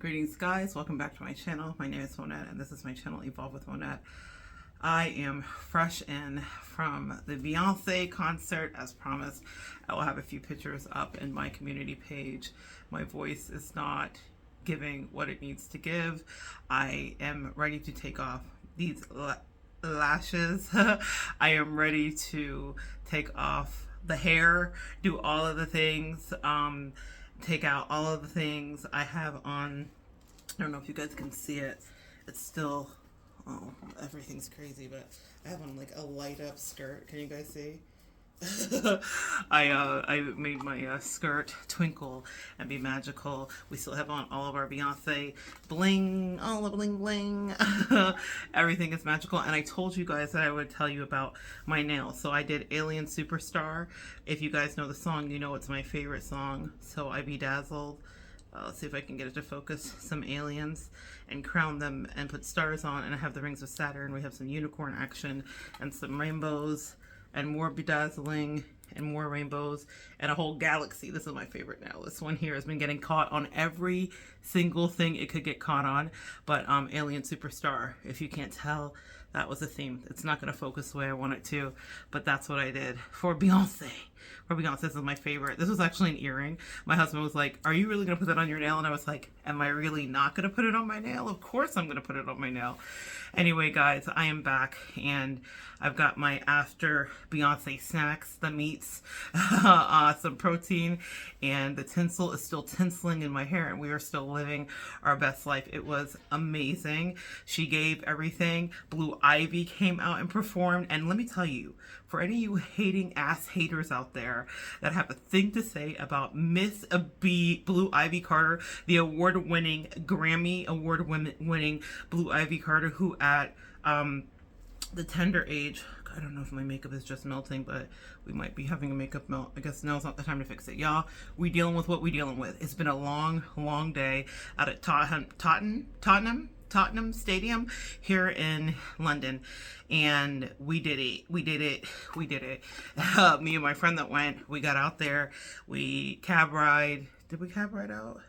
Greetings guys, welcome back to my channel. My name is Monette and this is my channel Evolve with Monette. I am fresh in from the Beyonce concert as promised. I will have a few pictures up in my community page. My voice is not giving what it needs to give. I am ready to take off these lashes. I am ready to take off the hair, do all of the things. Take out all of the things I have on. I don't know if you guys can see it. It's still, oh, everything's crazy, but I have on like a light up skirt. Can you guys see? I made my skirt twinkle and be magical. We still have on all of our Beyonce bling, all the bling bling. Everything is magical. And I told you guys that I would tell you about my nails. So I did Alien Superstar. If you guys know the song, you know it's my favorite song. So I bedazzled. Let's see if I can get it to focus. Some aliens and crown them and put stars on. And I have the rings of Saturn. We have some unicorn action and some rainbows and more bedazzling and more rainbows and a whole galaxy. This is my favorite now. This one here has been getting caught on every single thing it could get caught on. But Alien Superstar, if you can't tell, that was the theme. It's not going to focus the way I want it to, but that's what I did for Beyonce. For Beyonce, this is my favorite. This was actually an earring. My husband was like, are you really going to put that on your nail? And I was like, am I really not going to put it on my nail? Of course I'm going to put it on my nail. Anyway, guys, I am back and I've got my after Beyonce snacks, the meats, some protein, and the tinsel is still tinseling in my hair and we are still living our best life. It was amazing. She gave everything. Blue Ivy came out and performed. And let me tell you, for any of you hating ass haters out there that have a thing to say about Miss B, Blue Ivy Carter, the award-winning, Grammy award-winning Blue Ivy Carter, who at the tender age, I don't know if my makeup is just melting, but we might be having a makeup melt. I guess now's not the time to fix it. Y'all, we dealing with what we dealing with. It's been a long, long day out at Tottenham Stadium here in London, and we did it. Me and my friend that went, we got out there, we cab ride. Did we cab ride out?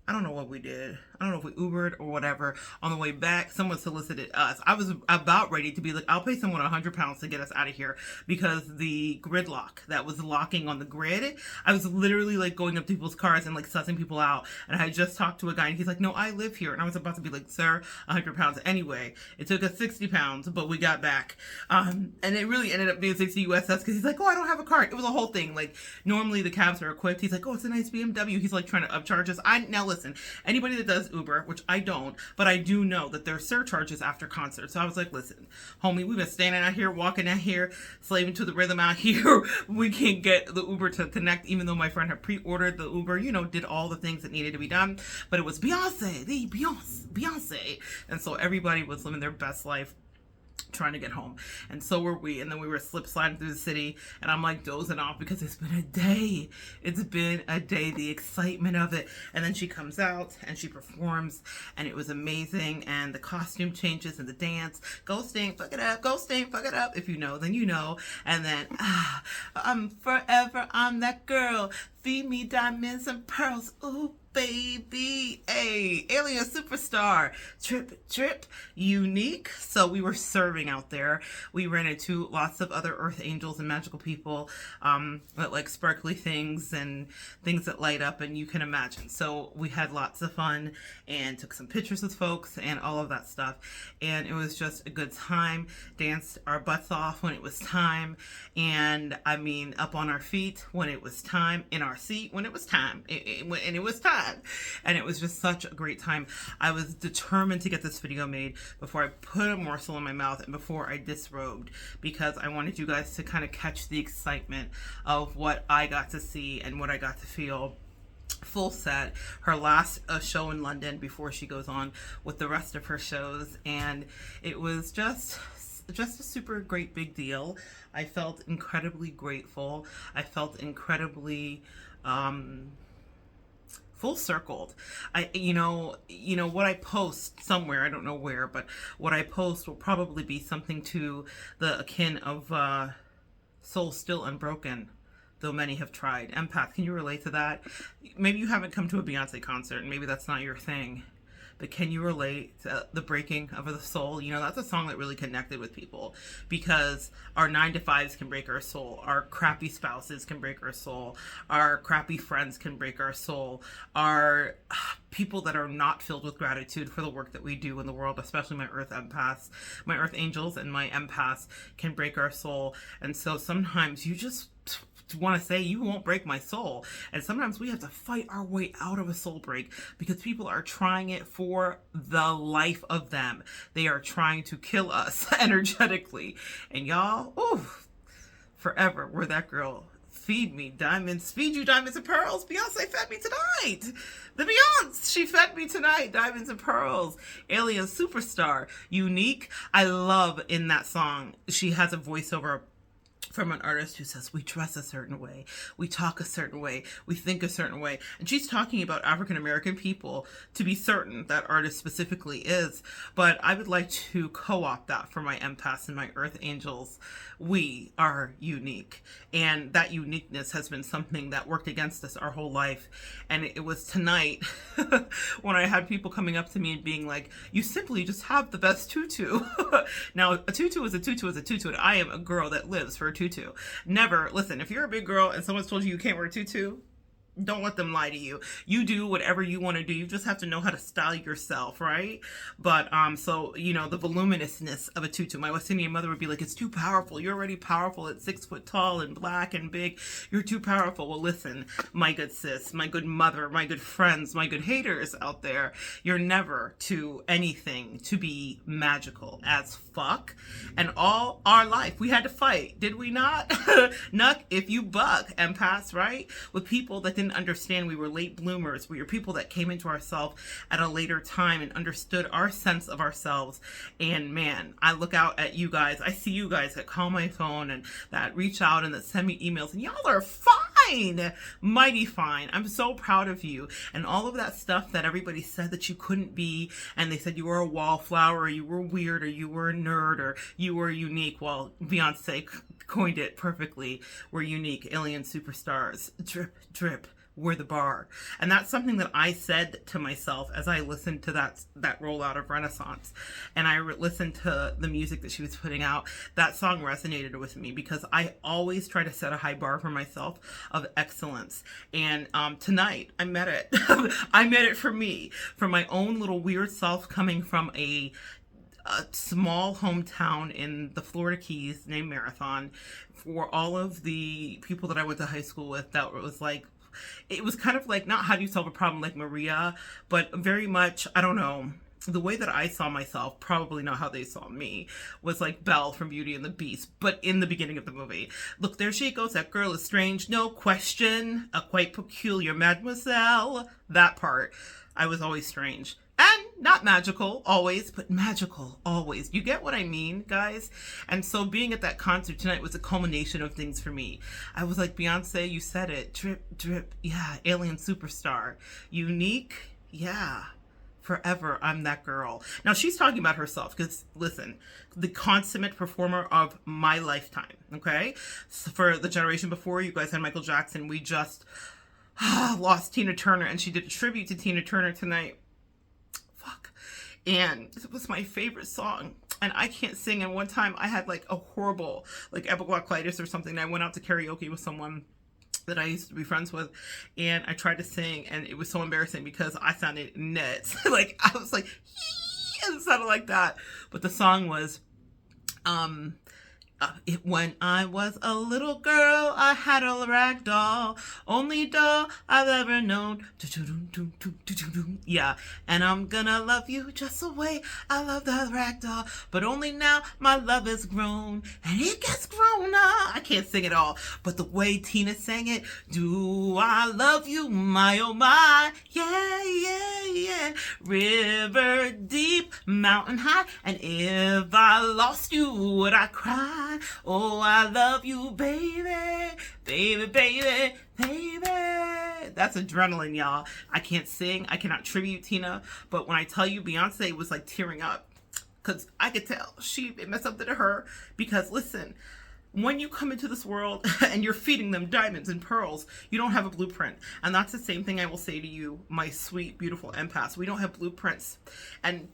I don't know what we did. I don't know if we Ubered or whatever. On the way back, someone solicited us. I was about ready to be like, I'll pay someone £100 to get us out of here because the gridlock that was locking on the grid, I was literally like going up to people's cars and like sussing people out. And I had just talked to a guy and he's like, no, I live here. And I was about to be like, sir, £100. Anyway, it took us £60, but we got back. And it really ended up being 60 USS because he's like, oh, I don't have a card. It was a whole thing. Like normally the cabs are equipped. He's like, oh, it's a nice BMW. He's like trying to upcharge us. Now listen, anybody that does Uber, which I don't, but I do know that there are surcharges after concerts. So I was like, listen, homie, we've been standing out here, walking out here, slaving to the rhythm out here. We can't get the Uber to connect, even though my friend had pre-ordered the Uber, did all the things that needed to be done. But it was Beyonce. And so everybody was living their best life, trying to get home, and so were we. And then we were slip sliding through the city and I'm like dozing off because it's been a day, the excitement of it. And then she comes out and she performs and it was amazing, and the costume changes and the dance, go sting, fuck it up, go sting, fuck it up. If you know, then you know. And then I'm forever, I'm that girl, feed me diamonds and pearls, ooh baby, hey, Alien Superstar, trip, unique. So we were serving out there. We ran into lots of other earth angels and magical people that like sparkly things and things that light up, and you can imagine. So we had lots of fun and took some pictures with folks and all of that stuff. And it was just a good time. Danced our butts off when it was time. And I mean, up on our feet when it was time, in our seat when it was time, and it was time. And it was just such a great time. I was determined to get this video made before I put a morsel in my mouth and before I disrobed, because I wanted you guys to kind of catch the excitement of what I got to see and what I got to feel. Full set, her last show in London before she goes on with the rest of her shows, and it was just a super great big deal. I felt incredibly grateful. I felt incredibly full circled. What I post somewhere, I don't know where, but what I post will probably be something to the akin of Soul Still Unbroken though many have tried. Empath, can you relate to that? Maybe you haven't come to a Beyonce concert, and maybe that's not your thing. But can you relate to the breaking of the soul? You know, that's a song that really connected with people because our 9 to 5s can break our soul. Our crappy spouses can break our soul. Our crappy friends can break our soul. Our people that are not filled with gratitude for the work that we do in the world, especially my earth empaths, my earth angels and my empaths can break our soul. And so sometimes you just want to say, you won't break my soul. And sometimes we have to fight our way out of a soul break because people are trying it for the life of them. They are trying to kill us energetically. And y'all, ooh, forever, we're that girl. Feed me diamonds, feed you diamonds and pearls. Beyonce fed me tonight. The Beyonce, she fed me tonight. Diamonds and pearls. Alien superstar. Unique. I love in that song, she has a voiceover from an artist who says we dress a certain way, we talk a certain way, we think a certain way. And she's talking about African American people, to be certain that artist specifically is. But I would like to co-opt that for my empaths and my earth angels. We are unique. And that uniqueness has been something that worked against us our whole life. And it was tonight when I had people coming up to me and being like, you simply just have the best tutu. Now, a tutu is a tutu is a tutu, and I am a girl that lives for a tutu. Never, listen, if you're a big girl and someone's told you can't wear a tutu, don't let them lie to you. You do whatever you want to do. You just have to know how to style yourself, right? But so you know, the voluminousness of a tutu. My West Indian mother would be like, "It's too powerful. You're already powerful at 6 foot tall and black and big. You're too powerful." Well, listen, my good sis, my good mother, my good friends, my good haters out there. You're never to anything to be magical as fuck. And all our life we had to fight, did we not? Nuck, if you buck, empaths, right? With people that didn't understand we were late bloomers. We were people that came into ourselves at a later time and understood our sense of ourselves. And man, I look out at you guys. I see you guys that call my phone and that reach out and that send me emails, and y'all are fine, mighty fine. I'm so proud of you. And all of that stuff that everybody said that you couldn't be, and they said you were a wallflower, or you were weird, or you were a nerd, or you were unique. Well, Beyonce coined it perfectly. We're unique, alien superstars. Drip, drip. We're the bar. And that's something that I said to myself as I listened to that rollout of Renaissance. And I listened to the music that she was putting out. That song resonated with me because I always try to set a high bar for myself of excellence. And tonight, I met it. I met it for me, for my own little weird self coming from a small hometown in the Florida Keys named Marathon. For all of the people that I went to high school with, that was like, it was kind of like, not how do you solve a problem like Maria, but very much, I don't know, the way that I saw myself, probably not how they saw me, was like Belle from Beauty and the Beast, but in the beginning of the movie. Look, there she goes, that girl is strange, no question, a quite peculiar mademoiselle. That part, I was always strange. And not magical always, but magical always. You get what I mean, guys? And so being at that concert tonight was a culmination of things for me. I was like, Beyonce, you said it. Drip, drip. Yeah, alien superstar. Unique. Yeah. Forever, I'm that girl. Now, she's talking about herself because, listen, the consummate performer of my lifetime, okay? So for the generation before, you guys had Michael Jackson. We just lost Tina Turner, and she did a tribute to Tina Turner tonight. And it was my favorite song, and I can't sing. And one time I had like a horrible, like epiglottitis or something, and I went out to karaoke with someone that I used to be friends with, and I tried to sing, and it was so embarrassing because I sounded nuts. Like, I was like, and it sounded like that. But the song was, when I was a little girl, I had a rag doll, only doll I've ever known. Yeah, and I'm gonna love you just the way I love that rag doll, but only now my love is grown, and it gets grown up. I can't sing it all, but the way Tina sang it, do I love you, my oh my, yeah, yeah, yeah, river deep, mountain high, and if I lost you, would I cry? Oh, I love you, baby, baby, baby, baby. That's adrenaline, y'all. I can't sing. I cannot tribute Tina. But when I tell you, Beyonce was like tearing up because I could tell it meant something to her. Because listen, when you come into this world and you're feeding them diamonds and pearls, you don't have a blueprint. And that's the same thing I will say to you, my sweet, beautiful empaths. We don't have blueprints. And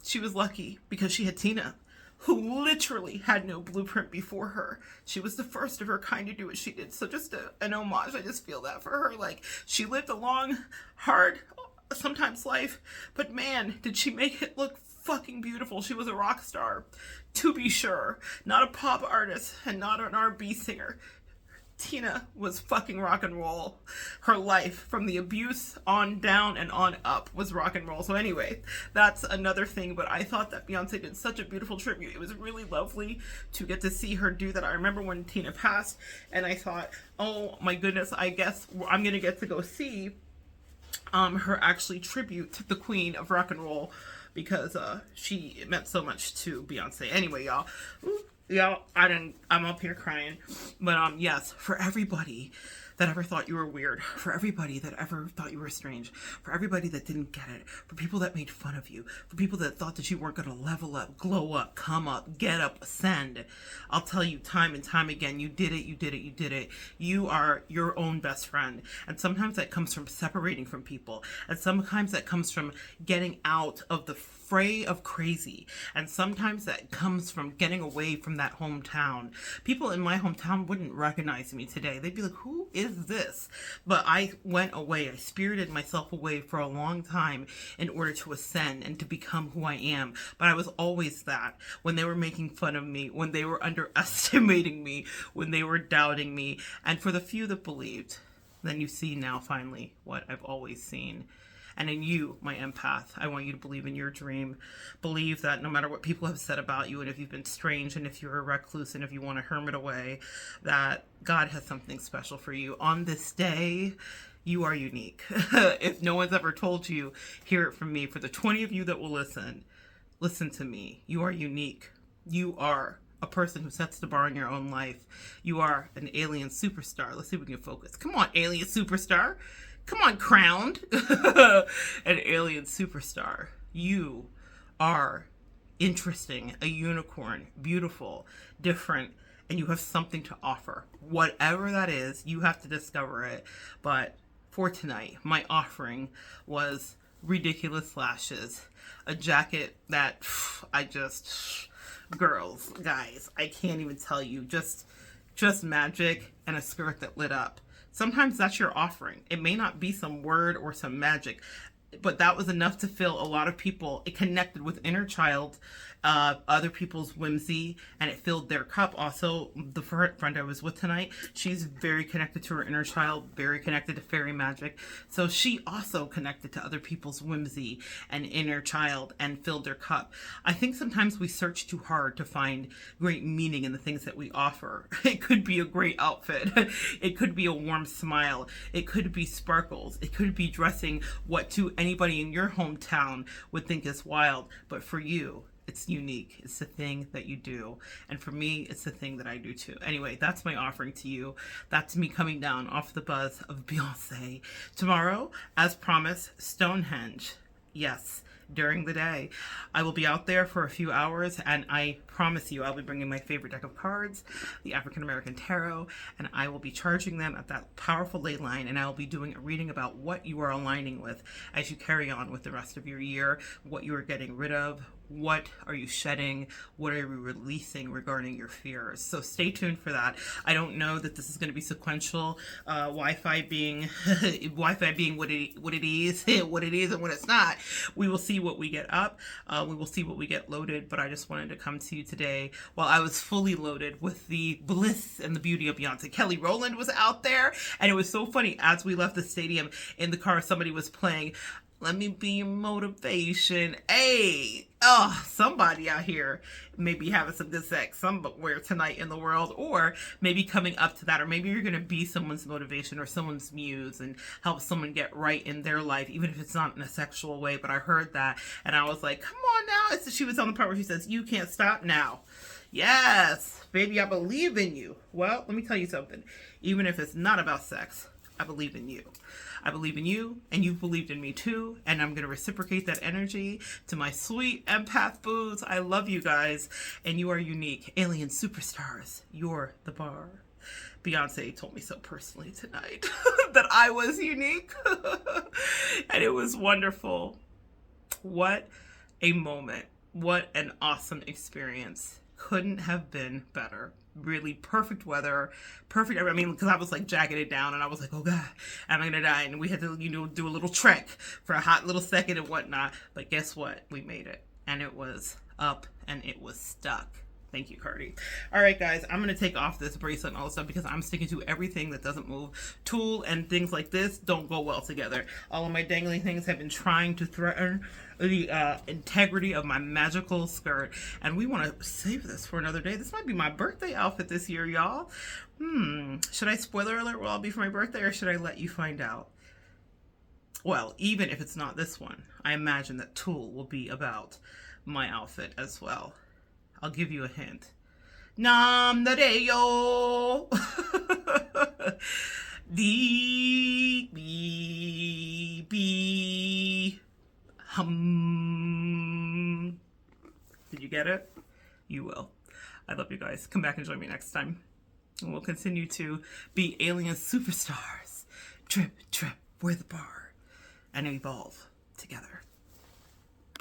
she was lucky because she had Tina, who literally had no blueprint before her. She was the first of her kind to do what she did. So just an homage. I just feel that for her. Like, she lived a long, hard, sometimes life, but man, did she make it look fucking beautiful. She was a rock star, to be sure. Not a pop artist and not an R&B singer. Tina was fucking rock and roll. Her life, from the abuse on down and on up, was rock and roll. So anyway, that's another thing. But I thought that Beyonce did such a beautiful tribute. It was really lovely to get to see her do that. I remember when Tina passed, and I thought, oh my goodness, I guess I'm going to get to go see her actually tribute to the queen of rock and roll, because she meant so much to Beyonce. Anyway, y'all. I'm up here crying. But yes, for everybody that ever thought you were weird, for everybody that ever thought you were strange, for everybody that didn't get it, for people that made fun of you, for people that thought that you weren't going to level up, glow up, come up, get up, ascend, I'll tell you time and time again, you did it, you did it, you did it. You are your own best friend. And sometimes that comes from separating from people. And sometimes that comes from getting out of the fray of crazy. And sometimes that comes from getting away from that hometown. People in my hometown wouldn't recognize me today. They'd be like, who is this? But I went away. I spirited myself away for a long time in order to ascend and to become who I am. But I was always that. When they were making fun of me, when they were underestimating me, when they were doubting me. And for the few that believed, then you see now finally what I've always seen. And in you, my empath, I want you to believe in your dream. Believe that no matter what people have said about you, and if you've been strange, and if you're a recluse, and if you want to hermit away, that God has something special for you. On this day, you are unique. If no one's ever told you, hear it from me. For the 20 of you that will listen to me. You are unique. You are a person who sets the bar in your own life. You are an alien superstar. Let's see if we can focus. Come on, alien superstar. Come on, crowned. An alien superstar. You are interesting, a unicorn, beautiful, different, and you have something to offer. Whatever that is, you have to discover it. But for tonight, my offering was ridiculous lashes, a jacket that girls, guys, I can't even tell you, just magic, and a skirt that lit up. Sometimes that's your offering. It may not be some word or some magic, but that was enough to fill a lot of people. It connected with inner child, other people's whimsy, and it filled their cup. Also, the friend I was with tonight, she's very connected to her inner child, very connected to fairy magic. So she also connected to other people's whimsy and inner child and filled their cup. I think sometimes we search too hard to find great meaning in the things that we offer. It could be a great outfit. It could be a warm smile. It could be sparkles. It could be dressing what to anybody in your hometown would think is wild. But for you, it's unique. It's the thing that you do. And for me, it's the thing that I do too. Anyway, that's my offering to you. That's me coming down off the buzz of Beyonce. Tomorrow, as promised, Stonehenge. Yes, during the day. I will be out there for a few hours, and I promise you I'll be bringing my favorite deck of cards, the African American Tarot, and I will be charging them at that powerful ley line, and I will be doing a reading about what you are aligning with as you carry on with the rest of your year, what you are getting rid of, what are you shedding, what are you releasing regarding your fears. So stay tuned for that. I don't know that this is going to be sequential, Wi-Fi being what it is and what it's not. We will see what we get up. We will see what we get loaded, but I just wanted to come to you today while I was fully loaded with the bliss and the beauty of Beyonce. Kelly Rowland was out there, and it was so funny. As we left the stadium in the car, somebody was playing Let Me Be Your Motivation. Hey, somebody out here maybe having some good sex somewhere tonight in the world, or maybe coming up to that, or maybe you're going to be someone's motivation or someone's muse and help someone get right in their life, even if it's not in a sexual way. But I heard that, and I was like, come on now. She was on the part where she says, you can't stop now. Yes, baby, I believe in you. Well, let me tell you something. Even if it's not about sex, I believe in you. I believe in you, and you've believed in me too, and I'm going to reciprocate that energy to my sweet empath boots. I love you guys, and you are unique. Alien superstars, you're the bar. Beyonce told me so personally tonight that I was unique, and it was wonderful. What a moment. What an awesome experience. Couldn't have been better. Really perfect weather, perfect. I mean, because I was like jacketed down and I was like, oh God, am I gonna die? And we had to, do a little trek for a hot little second and whatnot. But guess what? We made it. And it was up and it was stuck. Thank you, Cardi. All right, guys, I'm going to take off this bracelet and all this stuff because I'm sticking to everything that doesn't move. Tulle and things like this don't go well together. All of my dangling things have been trying to threaten the integrity of my magical skirt. And we want to save this for another day. This might be my birthday outfit this year, y'all. Should I spoiler alert will all be for my birthday, or should I let you find out? Well, even if it's not this one, I imagine that Tulle will be about my outfit as well. I'll give you a hint. Nam da de yo. Dee bee bee hum. Did you get it? You will. I love you guys. Come back and join me next time. And we'll continue to be alien superstars. Trip, trip, we're the bar. And evolve together.